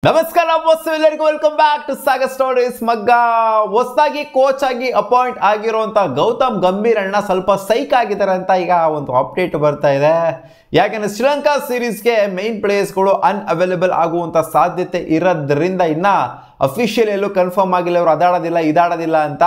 ನಮಸ್ಕಾರ ಬಾಸ್, ಎಲ್ಲರಿಗೂ welcome back to Sagar stories. ಮಗ್ಗ ಹೊಸದಾಗಿ ಕೋಚ್ ಆಗಿ ಅಪಾಯಿಂಟ್ ಆಗಿರುವಂತ ಗೌತಮ್ ಗಂಭೀರ್ ಅಣ್ಣ ಸ್ವಲ್ಪ ಸೈಕ್ ಆಗಿದ್ದಾರೆ ಅಂತ ಈಗ ಒಂದು ಅಪ್ಡೇಟ್ ಬರ್ತಾ ಇದೆ. ಯಾಕೆಂದ್ರೆ ಶ್ರೀಲಂಕಾ ಸೀರೀಸ್ಗೆ ಮೈನ್ ಪ್ಲೇಯರ್ಸ್ಗಳು ಅನ್ಅವೈಲೇಬಲ್ ಆಗುವಂತ ಸಾಧ್ಯತೆ ಇರೋದ್ರಿಂದ ಇನ್ನ ಅಫಿಷಿಯಲ್ ಎಲ್ಲೂ ಕನ್ಫರ್ಮ್ ಆಗಿಲ್ಲ, ಅವರು ಅದಾಡೋದಿಲ್ಲ ಇದಾಡೋದಿಲ್ಲ ಅಂತ.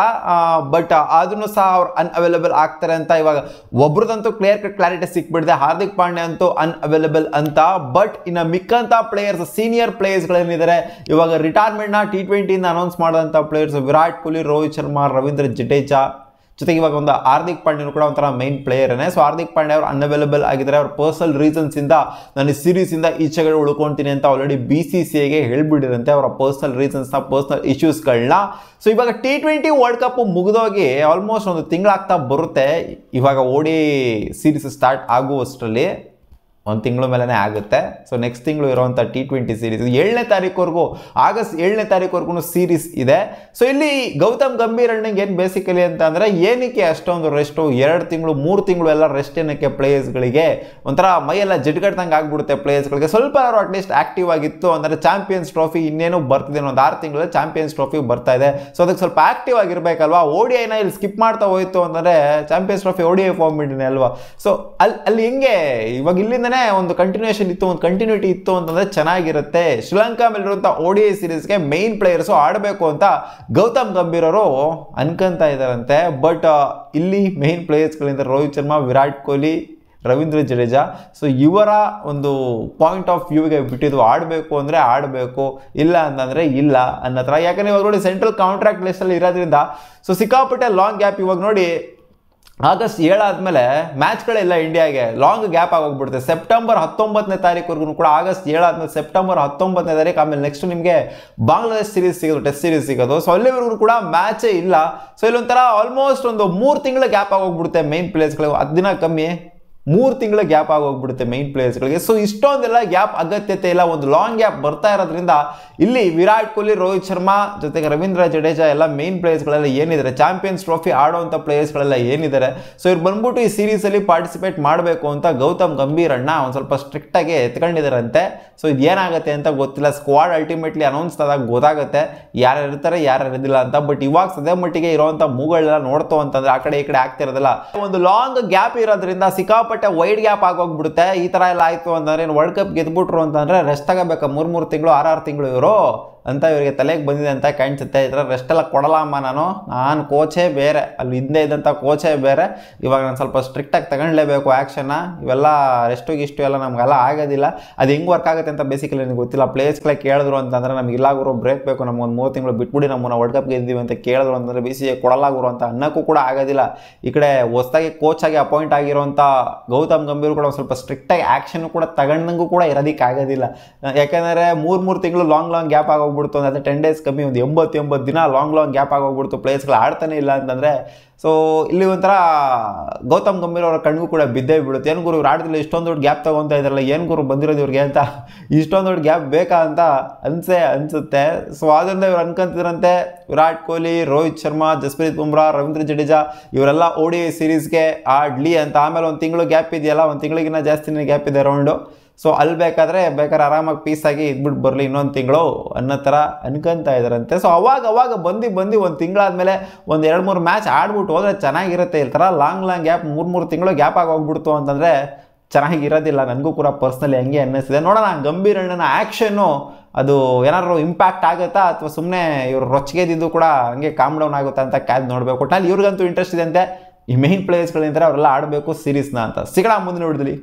ಬಟ್ ಅದನ್ನು ಸಹ ಅವ್ರು ಅನ್ಅವೈಲೇಬಲ್ ಆಗ್ತಾರೆ ಅಂತ ಇವಾಗ ಒಬ್ರದಂತೂ ಕ್ಲಿಯರ್ ಕಟ್ ಕ್ಲಾರಿಟಿ ಸಿಕ್ಬಿಡಿದೆ. ಹಾರ್ದಿಕ್ ಪಾಂಡ್ಯ ಅಂತೂ ಅನ್ಅವೈಲೇಬಲ್ ಅಂತ. ಬಟ್ ಇನ್ನು ಮಿಕ್ಕಂತ ಪ್ಲೇಯರ್ಸ್, ಸೀನಿಯರ್ ಪ್ಲೇಯರ್ಸ್ಗಳೇನಿದ್ದಾರೆ, ಇವಾಗ ರಿಟೈರ್ಮೆಂಟ್ನ T20 ಅನೌನ್ಸ್ ಮಾಡಿದಂಥ ಪ್ಲೇಯರ್ಸ್ ವಿರಾಟ್ ಕೊಹ್ಲಿ, ರೋಹಿತ್ ಶರ್ಮಾ, ರವೀಂದ್ರ ಜಡೇಜಾ ಜೊತೆಗೆ ಇವಾಗ ಒಂದು ಹಾರ್ದಿಕ್ ಪಾಂಡ್ಯನು ಕೂಡ ಒಂಥರ ಮೈನ್ ಪ್ಲೇಯರ್ನೇ. ಸೊ ಹಾರ್ದಿಕ್ ಪಾಂಡ್ಯ ಅವರು ಅನ್ಅವೈಲೇಬಲ್ ಆಗಿದ್ದಾರೆ. ಅವ್ರ ಪರ್ಸನಲ್ ರೀಸನ್ಸ್ ಇಂದ ನಾನು ಈ ಸೀರೀಸ್ ಇಂದ ಈಚೆಗಡೆ ಉಳ್ಕೊಳ್ತೀನಿ ಅಂತ ಆಲ್ರೆಡಿ BCCIಗೆ ಹೇಳ್ಬಿಟ್ಟಿರಂತೆ ಅವರ ಪರ್ಸನಲ್ ರೀಸನ್ಸ್ನ, ಪರ್ಸನಲ್ ಇಶ್ಯೂಸ್ಗಳನ್ನ. ಸೊ ಇವಾಗ T20 ವರ್ಲ್ಡ್ ಕಪ್ ಮುಗಿದೋಗಿ ಆಲ್ಮೋಸ್ಟ್ ಒಂದು ತಿಂಗಳಾಗ್ತಾ ಬರುತ್ತೆ. ಇವಾಗ ODI ಸೀರೀಸ್ ಸ್ಟಾರ್ಟ್ ಆಗುವಷ್ಟರಲ್ಲಿ ಒಂದು ತಿಂಗಳ ಮೇಲೇ ಆಗುತ್ತೆ. ಸೊ ನೆಕ್ಸ್ಟ್ ತಿಂಗಳು ಇರುವಂಥ T20 ಸೀರೀಸ್ 7ನೇ ತಾರೀಕುವರೆಗೂ, ಆಗಸ್ಟ್ 7ನೇ ತಾರೀಕುವರೆಗೂ ಸೀರೀಸ್ ಇದೆ. ಸೊ ಇಲ್ಲಿ ಗೌತಮ್ ಗಂಭೀರ್ ಅಣ್ಣಂಗೆ ಏನು ಬೇಸಿಕಲಿ ಅಂತ ಅಂದರೆ, ಏನಕ್ಕೆ ಅಷ್ಟೊಂದು ರೆಸ್ಟು, 2 ತಿಂಗಳು 3 ತಿಂಗಳು ಎಲ್ಲ ರೆಸ್ಟ್ ಏನಕ್ಕೆ ಪ್ಲೇಯರ್ಸ್ಗಳಿಗೆ? ಒಂಥರ ಮೈಯೆಲ್ಲ ಜಡ್ಗಡ್ದಂಗೆ ಆಗ್ಬಿಡುತ್ತೆ ಪ್ಲೇಯರ್ಸ್ಗಳಿಗೆ. ಸ್ವಲ್ಪ ಅವರು ಅಟ್ಲೀಸ್ಟ್ ಆಕ್ಟಿವ್ ಆಗಿತ್ತು ಅಂದರೆ ಚಾಂಪಿಯನ್ಸ್ ಟ್ರೋಫಿ ಇನ್ನೇನು ಬರ್ತಿದೆ, ಒಂದು 6 ತಿಂಗಳಲ್ಲಿ ಚಾಂಪಿಯನ್ಸ್ ಟ್ರೋಫಿ ಬರ್ತಾ ಇದೆ. ಸೊ ಅದಕ್ಕೆ ಸ್ವಲ್ಪ ಆಕ್ಟಿವ್ ಆಗಿರಬೇಕಲ್ವಾ. ODIನ ಇಲ್ಲಿ ಸ್ಕಿಪ್ ಮಾಡ್ತಾ ಹೋಯ್ತು ಅಂದರೆ ಚಾಂಪಿಯನ್ಸ್ ಟ್ರೋಫಿ ODI ಫಾರ್ಮೆಟ್ನೇ ಅಲ್ವಾ. ಸೊ ಅಲ್ಲಿ ಹೆಂಗೆ ಇವಾಗ ಇಲ್ಲಿಂದ ಒಂದು ಕಂಟಿನ್ಯೂಷನ್ ಇತ್ತು, ಒಂದು ಕಂಟಿನ್ಯೂಟಿ ಇತ್ತು ಅಂತಂದ್ರೆ ಚೆನ್ನಾಗಿರುತ್ತೆ. ಶ್ರೀಲಂಕಾ ಮೇಲಿರುವಂಥ ODI ಸೀರೀಸ್ಗೆ ಮೈನ್ ಪ್ಲೇಯರ್ಸು ಆಡಬೇಕು ಅಂತ ಗೌತಮ್ ಗಂಭೀರ್ ಅವರು ಅನ್ಕೊಂತ ಇದ್ದಾರಂತೆ. ಬಟ್ ಇಲ್ಲಿ ಮೈನ್ ಪ್ಲೇಯರ್ಸ್ಗಳಿಂದ ರೋಹಿತ್ ಶರ್ಮಾ, ವಿರಾಟ್ ಕೊಹ್ಲಿ, ರವೀಂದ್ರ ಜಡೇಜಾ. ಸೊ ಇವರ ಒಂದು ಪಾಯಿಂಟ್ ಆಫ್ ವ್ಯೂಗೆ ಬಿಟ್ಟಿದ್ದು, ಆಡಬೇಕು ಅಂದರೆ ಆಡಬೇಕು, ಇಲ್ಲ ಅಂತಂದರೆ ಇಲ್ಲ ಅನ್ನತ್ರ. ಯಾಕಂದರೆ ಇವಾಗ ನೋಡಿ ಸೆಂಟ್ರಲ್ ಕಾಂಟ್ರಾಕ್ಟ್ ಲಿಸ್ಟಲ್ಲಿ ಇರೋದ್ರಿಂದ ಸೊ ಸಿಕ್ಕಾಪಟ್ಟೆ ಲಾಂಗ್ ಗ್ಯಾಪ್. ಇವಾಗ ನೋಡಿ ಆಗಸ್ಟ್ 7 ಆದಮೇಲೆ ಮ್ಯಾಚ್ಗಳೆಲ್ಲ ಇಂಡಿಯಾಗೆ ಲಾಂಗ್ ಗ್ಯಾಪ್ ಆಗೋಗ್ಬಿಡುತ್ತೆ. ಸೆಪ್ಟೆಂಬರ್ 19ನೇ ತಾರೀಕುವರೆಗೂ ಕೂಡ, ಆಗಸ್ಟ್ 7 ಆದಮೇಲೆ ಸೆಪ್ಟೆಂಬರ್ 19ನೇ ತಾರೀಕು, ಆಮೇಲೆ ನೆಕ್ಸ್ಟ್ ನಿಮಗೆ ಬಾಂಗ್ಲಾದೇಶ್ ಸೀರೀಸ್ ಸಿಗೋದು, ಟೆಸ್ಟ್ ಸೀರೀಸ್ ಸಿಗೋದು. ಸೊ ಅಲ್ಲಿವರೆಗೂ ಕೂಡ ಮ್ಯಾಚೇ ಇಲ್ಲ. ಸೊ ಇಲ್ಲೊಂಥರ ಆಲ್ಮೋಸ್ಟ್ ಒಂದು 3 ತಿಂಗಳ ಗ್ಯಾಪ್ ಆಗೋಗ್ಬಿಡುತ್ತೆ ಮೈನ್ ಪ್ಲೇಯರ್ಸ್ಗಳಿಗೆ. 10 ದಿನ ಕಮ್ಮಿ 3 ತಿಂಗಳ ಗ್ಯಾಪ್ ಆಗೋಗ್ಬಿಡುತ್ತೆ ಮೈನ್ ಪ್ಲೇಯರ್ಸ್ಗಳಿಗೆ. ಸೊ ಇಷ್ಟೊಂದೆಲ್ಲ ಗ್ಯಾಪ್ ಅಗತ್ಯತೆ ಇಲ್ಲ, ಒಂದು ಲಾಂಗ್ ಗ್ಯಾಪ್ ಬರ್ತಾ ಇರೋದ್ರಿಂದ ಇಲ್ಲಿ ವಿರಾಟ್ ಕೊಹ್ಲಿ, ರೋಹಿತ್ ಶರ್ಮಾ ಜೊತೆಗೆ ರವೀಂದ್ರ ಜಡೇಜಾ ಎಲ್ಲ ಮೈನ್ ಪ್ಲೇಯರ್ಸ್ಗಳೆಲ್ಲ ಏನಿದ್ದಾರೆ, ಚಾಂಪಿಯನ್ಸ್ ಟ್ರೋಫಿ ಆಡೋವಂಥ ಪ್ಲೇಯರ್ಸ್ಗಳೆಲ್ಲ ಏನಿದ್ದಾರೆ, ಸೊ ಇವ್ರು ಬಂದ್ಬಿಟ್ಟು ಈ ಸೀರೀಸಲ್ಲಿ ಪಾರ್ಟಿಸಿಪೇಟ್ ಮಾಡಬೇಕು ಅಂತ ಗೌತಮ್ ಗಂಭೀರ್ ಅಣ್ಣ ಒಂದು ಸ್ವಲ್ಪ ಸ್ಟ್ರಿಕ್ಟಾಗಿ ಎತ್ಕೊಂಡಿದ್ದಾರಂತೆ. ಸೊ ಇದು ಏನಾಗುತ್ತೆ ಅಂತ ಗೊತ್ತಿಲ್ಲ. ಸ್ಕ್ವಾಡ್ ಅಲ್ಟಿಮೇಟ್ಲಿ ಅನೌನ್ಸ್ ಆದಾಗ ಗೊತ್ತಾಗುತ್ತೆ ಯಾರು ಇರ್ತಾರೆ ಯಾರು ಇರೋದಿಲ್ಲ ಅಂತ. ಬಟ್ ಇವಾಗ ಸದ್ಯ ಮಟ್ಟಿಗೆ ಇರುವಂಥ ಮೂಗಳೆಲ್ಲ ನೋಡ್ತೋ ಅಂತಂದ್ರೆ ಆ ಕಡೆ ಈ ಕಡೆ ಆಗ್ತಿರೋದಿಲ್ಲ. ಒಂದು ಲಾಂಗ್ ಗ್ಯಾಪ್ ಇರೋದ್ರಿಂದ ಸಿಕ್ಕಾಪಟ್ಟೆ ವೈಡ್ ಗ್ಯಾಪ್ ಆಗೋಗ್ಬಿಡುತ್ತೆ. ಈ ಥರ ಎಲ್ಲ ಆಯಿತು ಅಂತಂದ್ರೆ ವರ್ಲ್ಡ್ ಕಪ್ ಗೆದ್ಬಿಟ್ರು ಅಂತಂದರೆ ರೆಸ್ಟ್ ತಗೋಬೇಕಾ 3 ತಿಂಗಳು 6 ತಿಂಗಳು ಇವರು ಅಂತ ಇವರಿಗೆ ತಲೆಗೆ ಬಂದಿದೆ ಅಂತ ಕಾಣಿಸುತ್ತೆ. ಈ ಥರ ರೆಸ್ಟ್ ಎಲ್ಲ ಕೊಡಲಮ್ಮ, ನಾನು ಕೋಚೇ ಬೇರೆ, ಅಲ್ಲಿ ಹಿಂದೆ ಇದ್ದಂಥ ಕೋಚೇ ಬೇರೆ, ಇವಾಗ ನಾನು ಸ್ವಲ್ಪ ಸ್ಟ್ರಿಕ್ಟಾಗಿ ತಗೊಳ್ಳೇಬೇಕು ಆ್ಯಕ್ಷನ್ನ. ಇವೆಲ್ಲ ರೆಸ್ಟು ಗಿಷ್ಟು ಎಲ್ಲ ನಮಗೆಲ್ಲ ಆಗೋದಿಲ್ಲ. ಅದು ಹೆಂಗೆ ವರ್ಕ್ ಆಗುತ್ತೆ ಅಂತ ಬೇಸಿಕಲಿ ನನಗೆ ಗೊತ್ತಿಲ್ಲ. ಪ್ಲೇಯರ್ಸ್ಗಳೇ ಕೇಳಿದ್ರು ಅಂತಂದರೆ ನಮ್ಗೆ ಇಲ್ಲ ಗುರು ಬ್ರೇಕ್ ಬೇಕು, ನಮ್ಗೊಂದು 3 ತಿಂಗಳು ಬಿಟ್ಬಿಡಿ, ನಮ್ಮನ್ನು ವರ್ಲ್ಡ್ ಕಪ್ ಗೆದ್ದಿದ್ದೀವಿ ಅಂತ ಕೇಳಿದ್ರು ಅಂತಂದರೆ BCCI ಕೊಡಲ್ಲ ಗುರು ಅಂತ ಅನ್ನೋಕ್ಕೂ ಕೂಡ ಆಗೋದಿಲ್ಲ. ಈ ಕಡೆ ಹೊಸದಾಗಿ ಕೋಚ್ ಆಗಿ ಅಪಾಯಿಂಟ್ ಆಗಿರುವಂಥ ಗೌತಮ್ ಗಂಭೀರ್ ಕೂಡ ಸ್ವಲ್ಪ ಸ್ಟ್ರಿಕ್ಟಾಗಿ ಆ್ಯಕ್ಷನ್ ಕೂಡ ತಗೊಂಡಂಗೂ ಕೂಡ ಇರೋದಕ್ಕೆ ಆಗೋದಿಲ್ಲ. ಯಾಕೆಂದರೆ 3 ತಿಂಗಳು ಲಾಂಗ್ ಗ್ಯಾಪ್ ಆಗೋಗ್ಬಿಡ್ತು ಅಂದರೆ 10 ಡೇಸ್ ಕಮ್ಮಿ, ಒಂದು 80 ದಿನ ಲಾಂಗ್ ಗ್ಯಾಪ್ ಆಗೋಗ್ಬಿಡ್ತು, ಪ್ಲೇಯರ್ಸ್ಗಳು ಆಡ್ತಾನೆ ಇಲ್ಲ ಅಂತಂದರೆ. ಸೊ ಇಲ್ಲಿ ಒಂಥರ ಗೌತಮ್ ಗಂಭೀರ್ ಅವರ ಕಣ್ಗೂ ಕೂಡ ಬಿದ್ದೇ ಬಿಡುತ್ತೆ. ಏನು ಗುರು ಇವ್ರು ಆಡ್ತಿಲ್ಲ, ಇಷ್ಟೊಂದು ದೊಡ್ಡ ಗ್ಯಾಪ್ ತೊಗೊತಾ ಇದ್ದಾರಲ್ಲ, ಏನು ಗುರು ಬಂದಿರೋದು ಇವ್ರಿಗೆ ಅಂತ, ಇಷ್ಟೊಂದು ದೊಡ್ಡ ಗ್ಯಾಪ್ ಬೇಕಾ ಅಂತ ಅನಿಸುತ್ತೆ. ಸೊ ಆದ್ದರಿಂದ ಇವ್ರು ಅನ್ಕೊಂತಿದ್ರಂತೆ ವಿರಾಟ್ ಕೊಹ್ಲಿ, ರೋಹಿತ್ ಶರ್ಮಾ, ಜಸ್ಪ್ರೀತ್ ಬುಮ್ರಾ, ರವೀಂದ್ರ ಜಡೇಜಾ ಇವರೆಲ್ಲ ODI ಸೀರೀಸ್ಗೆ ಆಡಲಿ ಅಂತ. ಆಮೇಲೆ ಒಂದು ತಿಂಗಳು ಗ್ಯಾಪ್ ಇದೆಯಲ್ಲ, ಒಂದು ತಿಂಗಳಿಗಿನ್ನ ಜಾಸ್ತಿನೇ ಗ್ಯಾಪ್ ಇದೆ ರೌಂಡು. ಸೊ ಅಲ್ಲಿ ಬೇಕಾದ್ರೆ ಆರಾಮಾಗಿ ಪೀಸಾಗಿ ಇದ್ಬಿಟ್ಟು ಬರಲಿ ಇನ್ನೊಂದು ತಿಂಗಳು ಅನ್ನೋ ಥರ ಅನ್ಕೊಂತ ಇದ್ದಾರಂತೆ. ಸೊ ಅವಾಗ ಬಂದು ಒಂದು ತಿಂಗಳಾದಮೇಲೆ ಒಂದು 2-3 ಮ್ಯಾಚ್ ಆಡ್ಬಿಟ್ಟು ಹೋದರೆ ಚೆನ್ನಾಗಿರುತ್ತೆ. ಈ ಥರ ಲಾಂಗ್ ಗ್ಯಾಪ್ 3 ತಿಂಗಳು ಗ್ಯಾಪ್ ಆಗೋಗ್ಬಿಡ್ತು ಅಂತಂದರೆ ಚೆನ್ನಾಗಿರೋದಿಲ್ಲ. ನನಗೂ ಕೂಡ ಪರ್ಸ್ನಲಿ ಹಂಗೆ ಅನ್ನಿಸ್ತಿದೆ. ನೋಡೋಣ ಗಂಭೀರ್ ಅಣ್ಣನ ಆ್ಯಕ್ಷನ್ನು ಅದು ಏನಾದ್ರು ಇಂಪ್ಯಾಕ್ಟ್ ಆಗುತ್ತಾ ಅಥವಾ ಸುಮ್ಮನೆ ಇವರು ರೊಚ್ಚಿಗೆದಿದ್ದು ಕೂಡ ಹಂಗೆ ಕಾಮ್ ಡೌನ್ ಆಗುತ್ತಾ ಅಂತ ಕಾಯ್ದು ನೋಡಬೇಕು. ಒಟ್ಟಿನಲ್ಲಿ ಇವ್ರಿಗಂತೂ ಇಂಟ್ರೆಸ್ಟ್ ಇದೆ ಅಂತೆ, ಈ ಮೈನ್ ಪ್ಲೇಯರ್ಸ್ಗಳಿಂದ ಅವರೆಲ್ಲ ಆಡಬೇಕು ಸೀರೀಸ್ನ ಅಂತ. ಸಿಗೋಣ ಮುಂದಿನ ವಿಡಿಯೋದಲ್ಲಿ.